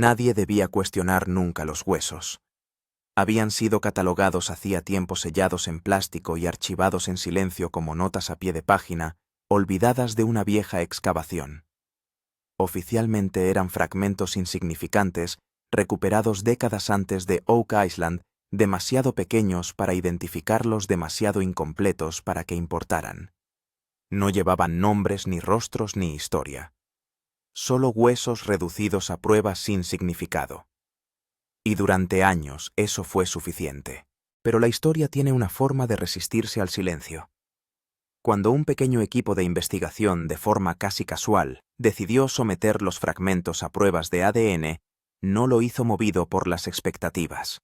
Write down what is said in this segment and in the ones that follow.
Nadie debía cuestionar nunca los huesos. Habían sido catalogados hacía tiempo, sellados en plástico y archivados en silencio como notas a pie de página, olvidadas de una vieja excavación. Oficialmente eran fragmentos insignificantes, recuperados décadas antes de Oak Island, demasiado pequeños para identificarlos, demasiado incompletos para que importaran. No llevaban nombres, ni rostros, ni historia. Solo huesos reducidos a pruebas sin significado. Y durante años eso fue suficiente. Pero la historia tiene una forma de resistirse al silencio. Cuando un pequeño equipo de investigación, de forma casi casual, decidió someter los fragmentos a pruebas de ADN, no lo hizo movido por las expectativas.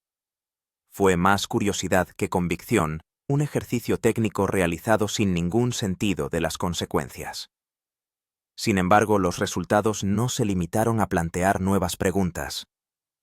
Fue más curiosidad que convicción, un ejercicio técnico realizado sin ningún sentido de las consecuencias. Sin embargo, los resultados no se limitaron a plantear nuevas preguntas.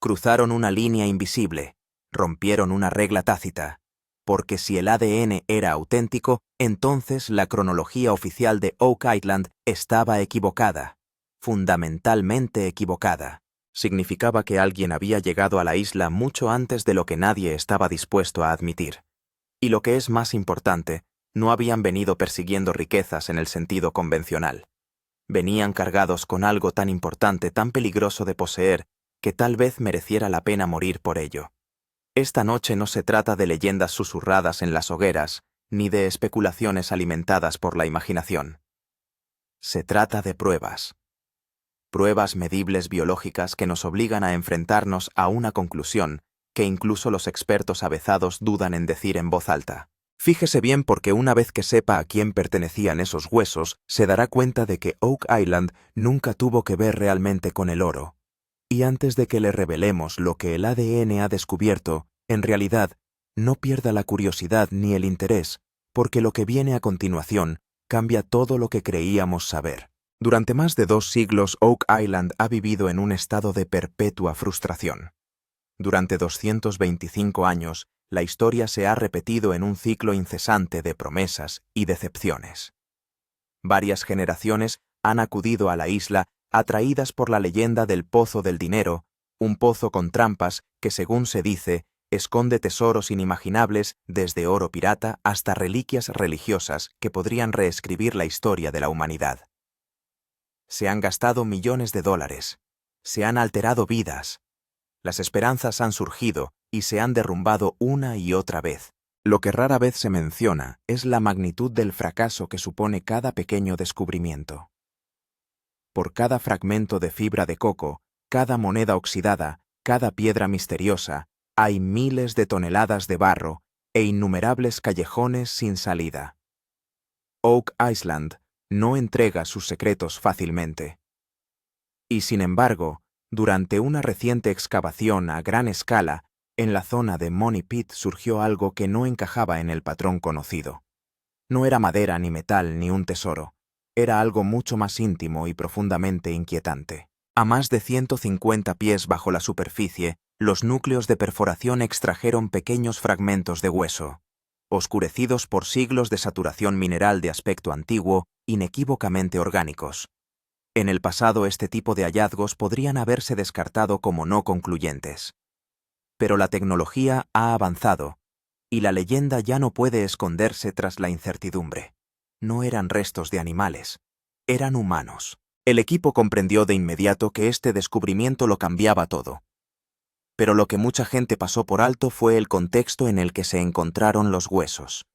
Cruzaron una línea invisible, rompieron una regla tácita, porque si el ADN era auténtico, entonces la cronología oficial de Oak Island estaba equivocada, fundamentalmente equivocada. Significaba que alguien había llegado a la isla mucho antes de lo que nadie estaba dispuesto a admitir. Y lo que es más importante, no habían venido persiguiendo riquezas en el sentido convencional. Venían cargados con algo tan importante, tan peligroso de poseer, que tal vez mereciera la pena morir por ello. Esta noche no se trata de leyendas susurradas en las hogueras, ni de especulaciones alimentadas por la imaginación. Se trata de pruebas. Pruebas medibles biológicas que nos obligan a enfrentarnos a una conclusión que incluso los expertos avezados dudan en decir en voz alta. Fíjese bien, porque una vez que sepa a quién pertenecían esos huesos, se dará cuenta de que Oak Island nunca tuvo que ver realmente con el oro. Y antes de que le revelemos lo que el ADN ha descubierto, en realidad, no pierda la curiosidad ni el interés, porque lo que viene a continuación cambia todo lo que creíamos saber. Durante más de 2 siglos, Oak Island ha vivido en un estado de perpetua frustración. Durante 225 años, la historia se ha repetido en un ciclo incesante de promesas y decepciones. Varias generaciones han acudido a la isla atraídas por la leyenda del Pozo del Dinero, un pozo con trampas que, según se dice, esconde tesoros inimaginables, desde oro pirata hasta reliquias religiosas que podrían reescribir la historia de la humanidad. Se han gastado millones de dólares, se han alterado vidas, las esperanzas han surgido y se han derrumbado una y otra vez. Lo que rara vez se menciona es la magnitud del fracaso que supone cada pequeño descubrimiento. Por cada fragmento de fibra de coco, cada moneda oxidada, cada piedra misteriosa, hay miles de toneladas de barro e innumerables callejones sin salida. Oak Island no entrega sus secretos fácilmente. Y sin embargo, durante una reciente excavación a gran escala, en la zona de Money Pit surgió algo que no encajaba en el patrón conocido. No era madera ni metal ni un tesoro. Era algo mucho más íntimo y profundamente inquietante. A más de 150 pies bajo la superficie, los núcleos de perforación extrajeron pequeños fragmentos de hueso, oscurecidos por siglos de saturación mineral de aspecto antiguo, inequívocamente orgánicos. En el pasado este tipo de hallazgos podrían haberse descartado como no concluyentes. Pero la tecnología ha avanzado, y la leyenda ya no puede esconderse tras la incertidumbre. No eran restos de animales, eran humanos. El equipo comprendió de inmediato que este descubrimiento lo cambiaba todo. Pero lo que mucha gente pasó por alto fue el contexto en el que se encontraron los huesos.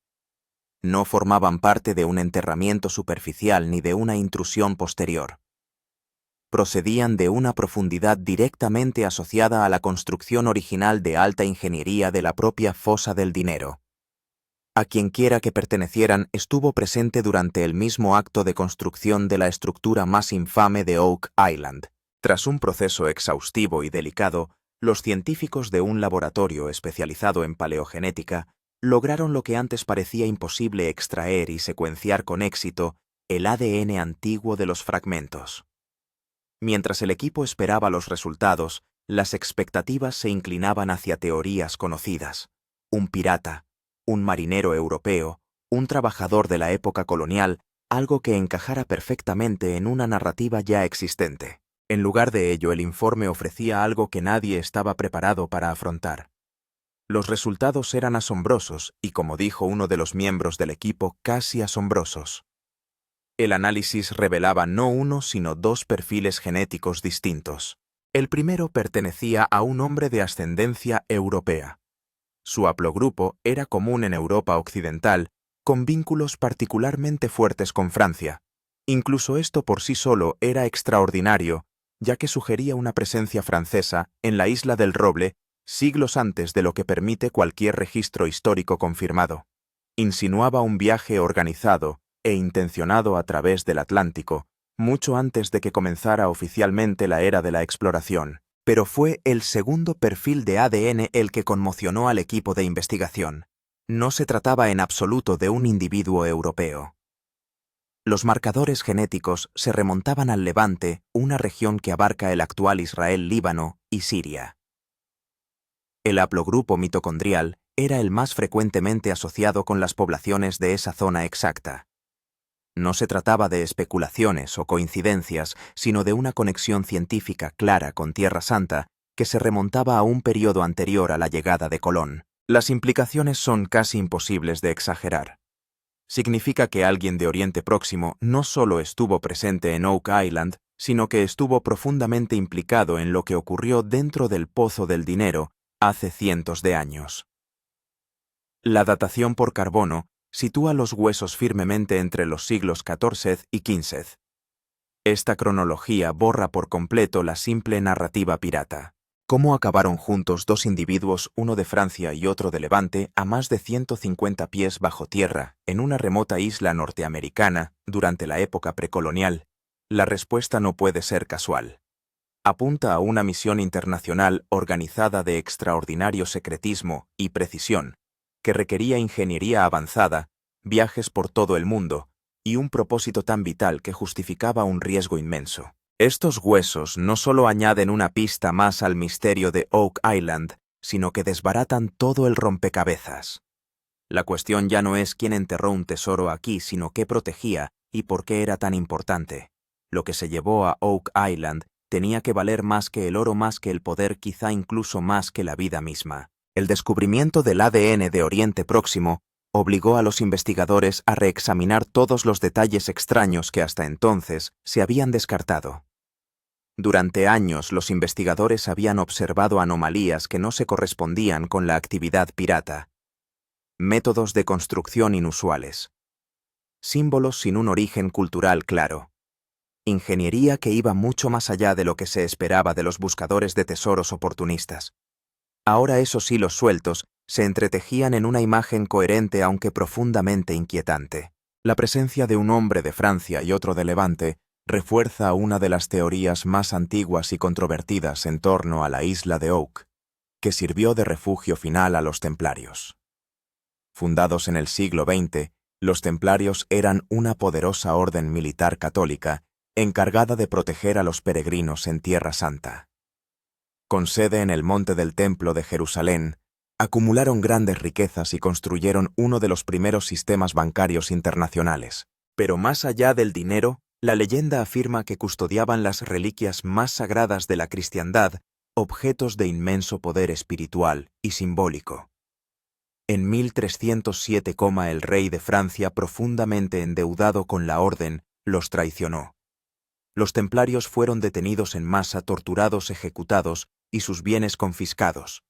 No formaban parte de un enterramiento superficial ni de una intrusión posterior. Procedían de una profundidad directamente asociada a la construcción original de alta ingeniería de la propia Fosa del Dinero. A quienquiera que pertenecieran estuvo presente durante el mismo acto de construcción de la estructura más infame de Oak Island. Tras un proceso exhaustivo y delicado, los científicos de un laboratorio especializado en paleogenética lograron lo que antes parecía imposible: extraer y secuenciar con éxito el ADN antiguo de los fragmentos. Mientras el equipo esperaba los resultados, las expectativas se inclinaban hacia teorías conocidas. Un pirata, un marinero europeo, un trabajador de la época colonial, algo que encajara perfectamente en una narrativa ya existente. En lugar de ello, el informe ofrecía algo que nadie estaba preparado para afrontar. Los resultados eran asombrosos y, como dijo uno de los miembros del equipo, casi asombrosos. El análisis revelaba no uno, sino dos perfiles genéticos distintos. El primero pertenecía a un hombre de ascendencia europea. Su haplogrupo era común en Europa occidental, con vínculos particularmente fuertes con Francia. Incluso esto por sí solo era extraordinario, ya que sugería una presencia francesa en la Isla del Roble siglos antes de lo que permite cualquier registro histórico confirmado. Insinuaba un viaje organizado e intencionado a través del Atlántico, mucho antes de que comenzara oficialmente la era de la exploración. Pero fue el segundo perfil de ADN el que conmocionó al equipo de investigación. No se trataba en absoluto de un individuo europeo. Los marcadores genéticos se remontaban al Levante, una región que abarca el actual Israel, Líbano y Siria. El haplogrupo mitocondrial era el más frecuentemente asociado con las poblaciones de esa zona exacta. No se trataba de especulaciones o coincidencias, sino de una conexión científica clara con Tierra Santa que se remontaba a un periodo anterior a la llegada de Colón. Las implicaciones son casi imposibles de exagerar. Significa que alguien de Oriente Próximo no solo estuvo presente en Oak Island, sino que estuvo profundamente implicado en lo que ocurrió dentro del Pozo del Dinero hace cientos de años. La datación por carbono sitúa los huesos firmemente entre los siglos XIV y XV. Esta cronología borra por completo la simple narrativa pirata. ¿Cómo acabaron juntos dos individuos, uno de Francia y otro de Levante, a más de 150 pies bajo tierra, en una remota isla norteamericana, durante la época precolonial? La respuesta no puede ser casual. Apunta a una misión internacional organizada de extraordinario secretismo y precisión, que requería ingeniería avanzada, viajes por todo el mundo, y un propósito tan vital que justificaba un riesgo inmenso. Estos huesos no solo añaden una pista más al misterio de Oak Island, sino que desbaratan todo el rompecabezas. La cuestión ya no es quién enterró un tesoro aquí, sino qué protegía y por qué era tan importante. Lo que se llevó a Oak Island tenía que valer más que el oro, más que el poder, quizá incluso más que la vida misma. El descubrimiento del ADN de Oriente Próximo obligó a los investigadores a reexaminar todos los detalles extraños que hasta entonces se habían descartado. Durante años los investigadores habían observado anomalías que no se correspondían con la actividad pirata. Métodos de construcción inusuales. Símbolos sin un origen cultural claro. Ingeniería que iba mucho más allá de lo que se esperaba de los buscadores de tesoros oportunistas. Ahora esos hilos sueltos se entretejían en una imagen coherente aunque profundamente inquietante. La presencia de un hombre de Francia y otro de Levante refuerza una de las teorías más antiguas y controvertidas en torno a la isla de Oak, que sirvió de refugio final a los templarios. Fundados en el siglo XX, los templarios eran una poderosa orden militar católica encargada de proteger a los peregrinos en Tierra Santa. Con sede en el Monte del Templo de Jerusalén, acumularon grandes riquezas y construyeron uno de los primeros sistemas bancarios internacionales. Pero más allá del dinero, la leyenda afirma que custodiaban las reliquias más sagradas de la cristiandad, objetos de inmenso poder espiritual y simbólico. En 1307, el rey de Francia, profundamente endeudado con la orden, los traicionó. Los templarios fueron detenidos en masa, torturados, ejecutados y sus bienes confiscados.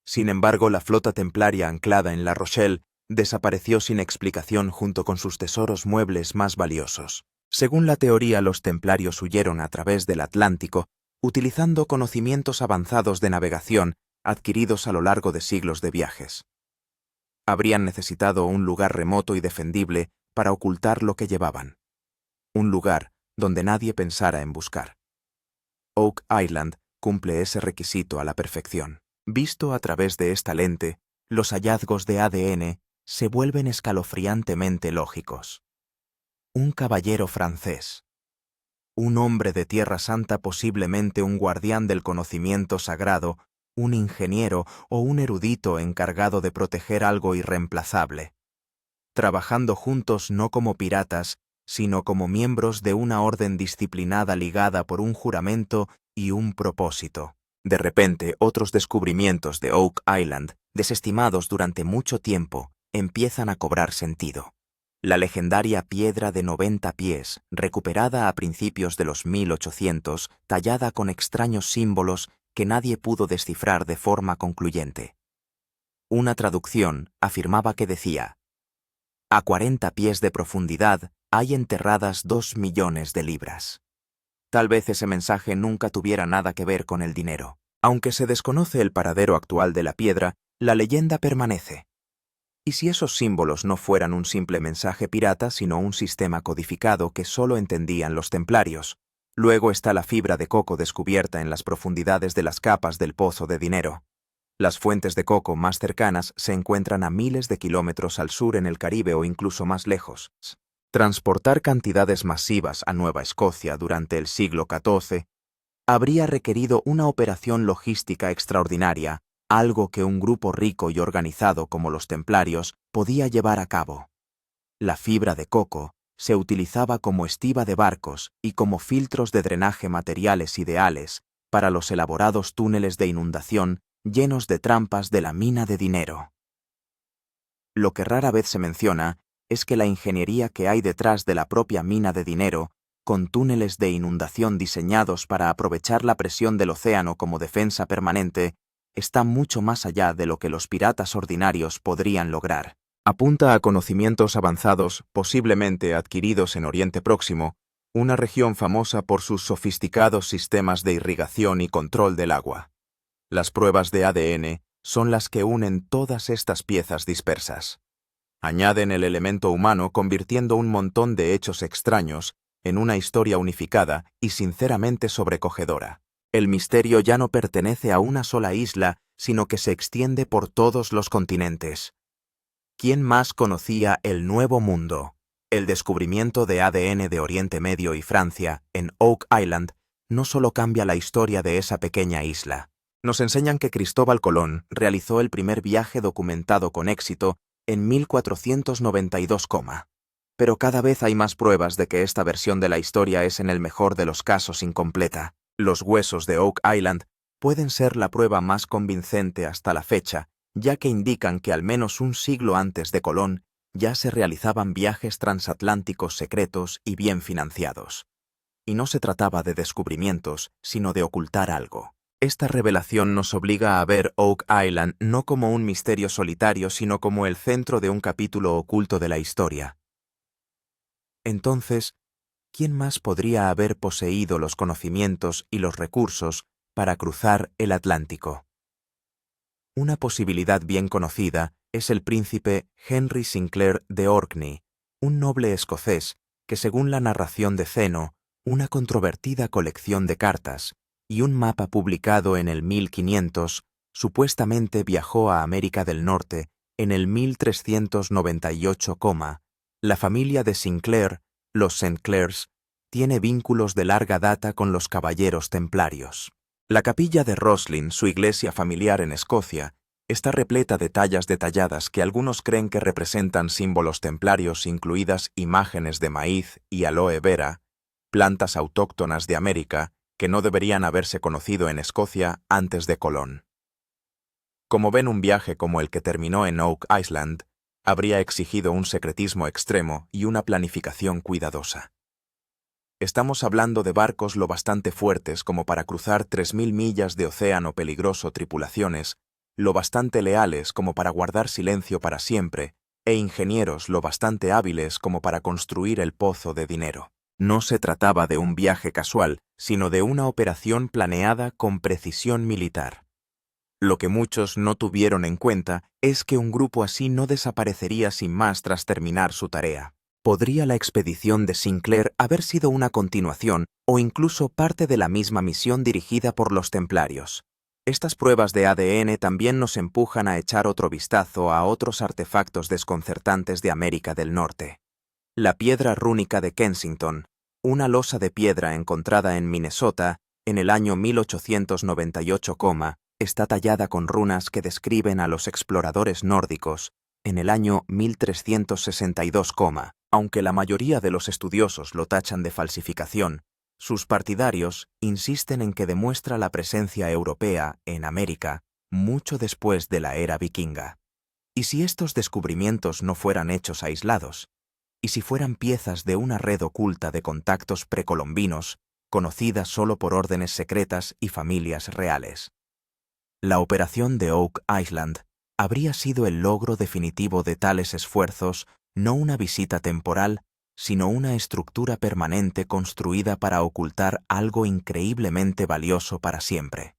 Sin embargo, la flota templaria anclada en La Rochelle desapareció sin explicación junto con sus tesoros muebles más valiosos. Según la teoría, los templarios huyeron a través del Atlántico, utilizando conocimientos avanzados de navegación adquiridos a lo largo de siglos de viajes. Habrían necesitado un lugar remoto y defendible para ocultar lo que llevaban. Un lugar donde nadie pensara en buscar. Oak Island cumple ese requisito a la perfección. Visto a través de esta lente, los hallazgos de ADN se vuelven escalofriantemente lógicos. Un caballero francés. Un hombre de Tierra Santa, posiblemente un guardián del conocimiento sagrado, un ingeniero o un erudito encargado de proteger algo irreemplazable. Trabajando juntos no como piratas, sino como miembros de una orden disciplinada ligada por un juramento y un propósito. De repente, otros descubrimientos de Oak Island, desestimados durante mucho tiempo, empiezan a cobrar sentido. La legendaria piedra de 90 pies, recuperada a principios de los 1800, tallada con extraños símbolos que nadie pudo descifrar de forma concluyente. Una traducción afirmaba que decía: a 40 pies de profundidad hay enterradas 2 millones de libras. Tal vez ese mensaje nunca tuviera nada que ver con el dinero. Aunque se desconoce el paradero actual de la piedra, la leyenda permanece. ¿Y si esos símbolos no fueran un simple mensaje pirata, sino un sistema codificado que solo entendían los templarios? Luego está la fibra de coco descubierta en las profundidades de las capas del pozo de dinero. Las fuentes de coco más cercanas se encuentran a miles de kilómetros al sur en el Caribe o incluso más lejos. Transportar cantidades masivas a Nueva Escocia durante el siglo XIV habría requerido una operación logística extraordinaria, algo que un grupo rico y organizado como los templarios podía llevar a cabo. La fibra de coco se utilizaba como estiba de barcos y como filtros de drenaje, materiales ideales para los elaborados túneles de inundación llenos de trampas de la mina de dinero. Lo que rara vez se menciona es que la ingeniería que hay detrás de la propia mina de dinero, con túneles de inundación diseñados para aprovechar la presión del océano como defensa permanente, está mucho más allá de lo que los piratas ordinarios podrían lograr. Apunta a conocimientos avanzados, posiblemente adquiridos en Oriente Próximo, una región famosa por sus sofisticados sistemas de irrigación y control del agua. Las pruebas de ADN son las que unen todas estas piezas dispersas. Añaden el elemento humano, convirtiendo un montón de hechos extraños en una historia unificada y sinceramente sobrecogedora. El misterio ya no pertenece a una sola isla, sino que se extiende por todos los continentes. ¿Quién más conocía el Nuevo Mundo? El descubrimiento de ADN de Oriente Medio y Francia, en Oak Island, no solo cambia la historia de esa pequeña isla. Nos enseñan que Cristóbal Colón realizó el primer viaje documentado con éxito en 1492, pero cada vez hay más pruebas de que esta versión de la historia es en el mejor de los casos incompleta. Los huesos de Oak Island pueden ser la prueba más convincente hasta la fecha, ya que indican que al menos un siglo antes de Colón ya se realizaban viajes transatlánticos secretos y bien financiados. Y no se trataba de descubrimientos, sino de ocultar algo. Esta revelación nos obliga a ver Oak Island no como un misterio solitario, sino como el centro de un capítulo oculto de la historia. Entonces, ¿quién más podría haber poseído los conocimientos y los recursos para cruzar el Atlántico? Una posibilidad bien conocida es el príncipe Henry Sinclair de Orkney, un noble escocés que, según la narración de Zeno, una controvertida colección de cartas y un mapa publicado en el 1500, supuestamente viajó a América del Norte en el 1398, la familia de Sinclair, los St. Clairs, tiene vínculos de larga data con los caballeros templarios. La capilla de Roslin, su iglesia familiar en Escocia, está repleta de tallas detalladas que algunos creen que representan símbolos templarios, incluidas imágenes de maíz y aloe vera, plantas autóctonas de América que no deberían haberse conocido en Escocia antes de Colón. Como ven, un viaje como el que terminó en Oak Island habría exigido un secretismo extremo y una planificación cuidadosa. Estamos hablando de barcos lo bastante fuertes como para cruzar 3000 millas de océano peligroso, tripulaciones lo bastante leales como para guardar silencio para siempre, e ingenieros lo bastante hábiles como para construir el pozo de dinero. No se trataba de un viaje casual, sino de una operación planeada con precisión militar. Lo que muchos no tuvieron en cuenta es que un grupo así no desaparecería sin más tras terminar su tarea. ¿Podría la expedición de Sinclair haber sido una continuación o incluso parte de la misma misión dirigida por los templarios? Estas pruebas de ADN también nos empujan a echar otro vistazo a otros artefactos desconcertantes de América del Norte. La piedra rúnica de Kensington, una losa de piedra encontrada en Minnesota en el año 1898, está tallada con runas que describen a los exploradores nórdicos en el año 1362, Aunque la mayoría de los estudiosos lo tachan de falsificación, sus partidarios insisten en que demuestra la presencia europea en América mucho después de la era vikinga. ¿Y si estos descubrimientos no fueran hechos aislados? ¿Y si fueran piezas de una red oculta de contactos precolombinos, conocidas solo por órdenes secretas y familias reales? La operación de Oak Island habría sido el logro definitivo de tales esfuerzos, no una visita temporal, sino una estructura permanente construida para ocultar algo increíblemente valioso para siempre.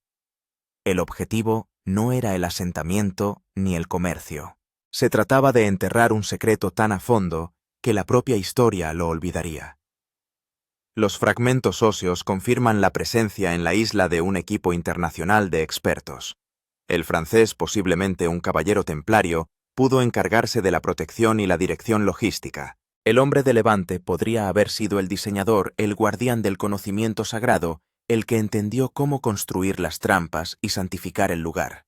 El objetivo no era el asentamiento ni el comercio. Se trataba de enterrar un secreto tan a fondo que la propia historia lo olvidaría. Los fragmentos óseos confirman la presencia en la isla de un equipo internacional de expertos. El francés, posiblemente un caballero templario, pudo encargarse de la protección y la dirección logística. El hombre de Levante podría haber sido el diseñador, el guardián del conocimiento sagrado, el que entendió cómo construir las trampas y santificar el lugar.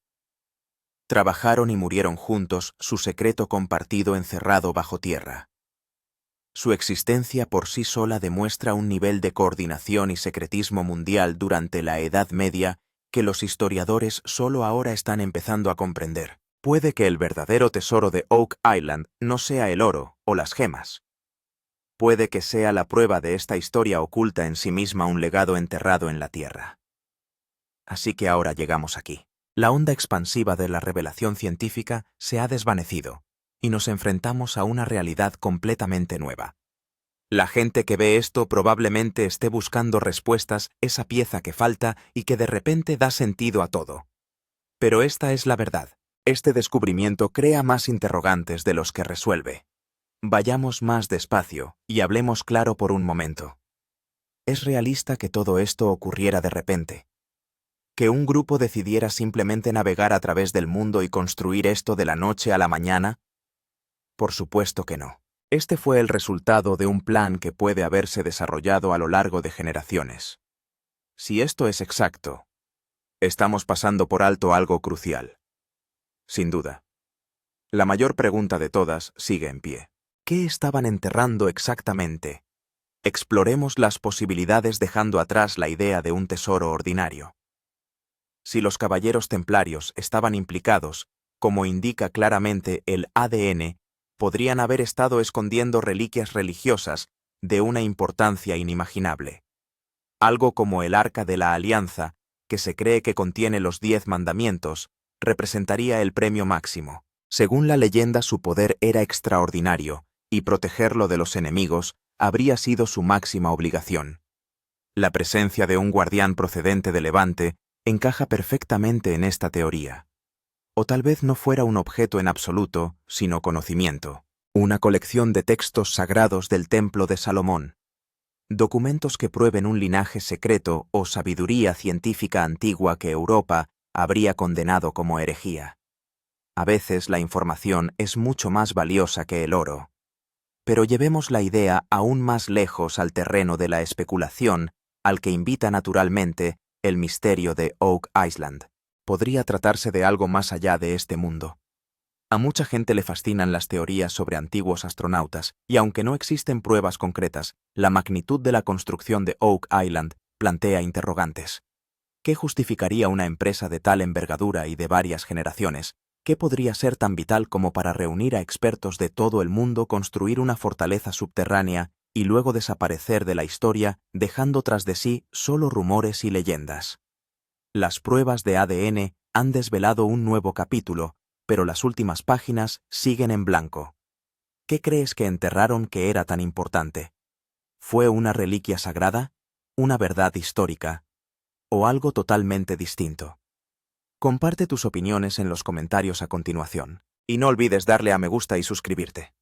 Trabajaron y murieron juntos, su secreto compartido encerrado bajo tierra. Su existencia por sí sola demuestra un nivel de coordinación y secretismo mundial durante la Edad Media que los historiadores solo ahora están empezando a comprender. Puede que el verdadero tesoro de Oak Island no sea el oro o las gemas. Puede que sea la prueba de esta historia oculta en sí misma un legado enterrado en la tierra. Así que ahora llegamos aquí. La onda expansiva de la revelación científica se ha desvanecido y nos enfrentamos a una realidad completamente nueva. La gente que ve esto probablemente esté buscando respuestas, esa pieza que falta y que de repente da sentido a todo. Pero esta es la verdad. Este descubrimiento crea más interrogantes de los que resuelve. Vayamos más despacio y hablemos claro por un momento. ¿Es realista que todo esto ocurriera de repente? ¿Que un grupo decidiera simplemente navegar a través del mundo y construir esto de la noche a la mañana? Por supuesto que no. Este fue el resultado de un plan que puede haberse desarrollado a lo largo de generaciones. Si esto es exacto, estamos pasando por alto algo crucial. Sin duda. La mayor pregunta de todas sigue en pie. ¿Qué estaban enterrando exactamente? Exploremos las posibilidades dejando atrás la idea de un tesoro ordinario. Si los caballeros templarios estaban implicados, como indica claramente el ADN, podrían haber estado escondiendo reliquias religiosas de una importancia inimaginable. Algo como el Arca de la Alianza, que se cree que contiene los 10 mandamientos, representaría el premio máximo. Según la leyenda, su poder era extraordinario, y protegerlo de los enemigos habría sido su máxima obligación. La presencia de un guardián procedente de Levante encaja perfectamente en esta teoría. O tal vez no fuera un objeto en absoluto, sino conocimiento. Una colección de textos sagrados del Templo de Salomón. Documentos que prueben un linaje secreto o sabiduría científica antigua que Europa habría condenado como herejía. A veces la información es mucho más valiosa que el oro. Pero llevemos la idea aún más lejos al terreno de la especulación, al que invita naturalmente el misterio de Oak Island. Podría tratarse de algo más allá de este mundo. A mucha gente le fascinan las teorías sobre antiguos astronautas, y aunque no existen pruebas concretas, la magnitud de la construcción de Oak Island plantea interrogantes. ¿Qué justificaría una empresa de tal envergadura y de varias generaciones? ¿Qué podría ser tan vital como para reunir a expertos de todo el mundo, construir una fortaleza subterránea y luego desaparecer de la historia, dejando tras de sí solo rumores y leyendas? Las pruebas de ADN han desvelado un nuevo capítulo, pero las últimas páginas siguen en blanco. ¿Qué crees que enterraron que era tan importante? ¿Fue una reliquia sagrada? ¿Una verdad histórica? ¿O algo totalmente distinto? Comparte tus opiniones en los comentarios a continuación. Y no olvides darle a me gusta y suscribirte.